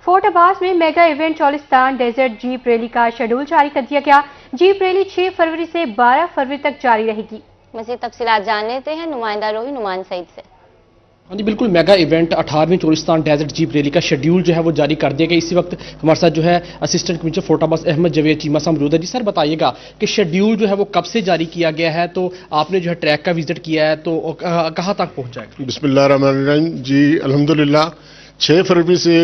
Fort Abbas में mega event Cholistan desert jeep rally का schedule जारी कर दिया गया। जीप रैली 6 फरवरी से 12 फरवरी तक जारी रहेगी। मज़ीद तफसीलात जान लेते हैं नुमाइंदा रोही नुमान सईद से। हाँ जी बिल्कुल, मेगा इवेंट 18वीं चोलिस्तान डेजर्ट जीप रैली का शेड्यूल जो है वो जारी कर दिया गया। इसी वक्त हमारे साथ जो है assistant commissioner Fort Abbas Ahmed Javed Cheema साहब मौजूद है। जी सर, बताइएगा कि शेड्यूल जो है वो कब से जारी किया गया है, तो आपने जो है ट्रैक का विजिट किया है तो कहाँ तक पहुँचा है? बिस्मिल्लाहिर्रहमानिर्रहीम जी, अल्हम्दुलिल्लाह 6 फरवरी से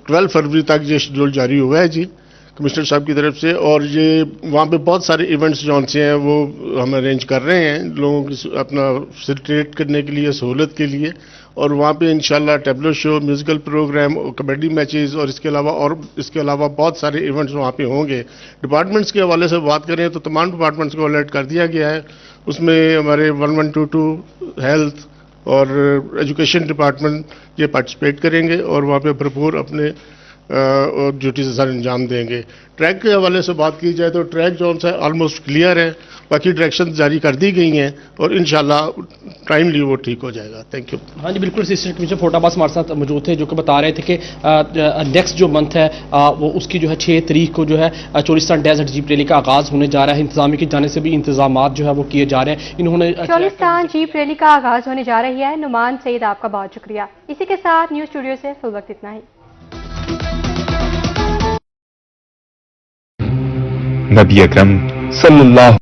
12 फरवरी तक ये शेड्यूल जारी हुआ है जी कमिश्नर साहब की तरफ से। और ये वहाँ पे बहुत सारे इवेंट्स जो से हैं वो हम अरेंज कर रहे हैं लोगों की अपना फैसिलिटेट करने के लिए, सहूलत के लिए। और वहाँ पे इंशाल्लाह tableau show, musical program, kabaddi matches और इसके अलावा बहुत सारे इवेंट्स वहाँ पे होंगे। डिपार्टमेंट्स के हवाले से बात करें तो तमाम डिपार्टमेंट्स को अलर्ट कर दिया गया है। उसमें हमारे 1122 हेल्थ और एजुकेशन डिपार्टमेंट ये पार्टिसिपेट करेंगे और वहाँ पे भरपूर अपने ड्यूटी से सर अंजाम देंगे। ट्रैक के हवाले से बात की जाए तो ट्रैक जो है ऑलमोस्ट क्लियर है, बाकी डायरेक्शन जारी कर दी गई हैं और इंशाल्लाह टाइमली वो ठीक हो जाएगा। Thank you. हाँ जी बिल्कुल, असिस्टेंट कमिश्नर फोर्ट अब्बास हमारे साथ मौजूद थे जो कि बता रहे थे कि नेक्स्ट जो मंथ है वो उसकी जो है 6 तारीख को जो है चोलिस्तान डेजर्ट जीप रैली का आगाज होने जा रहा है। इंतजामी की जाने से भी इंतजाम जो है वो किए जा रहे हैं। इन्होंने चोलिस्तान जीप रैली का आगाज होने जा रही है। नुमान सईद, आपका बहुत शुक्रिया। इसी के साथ न्यूज स्टूडियो से फिल वक्त इतना ही। नबी अकरम सल्लल्लाहु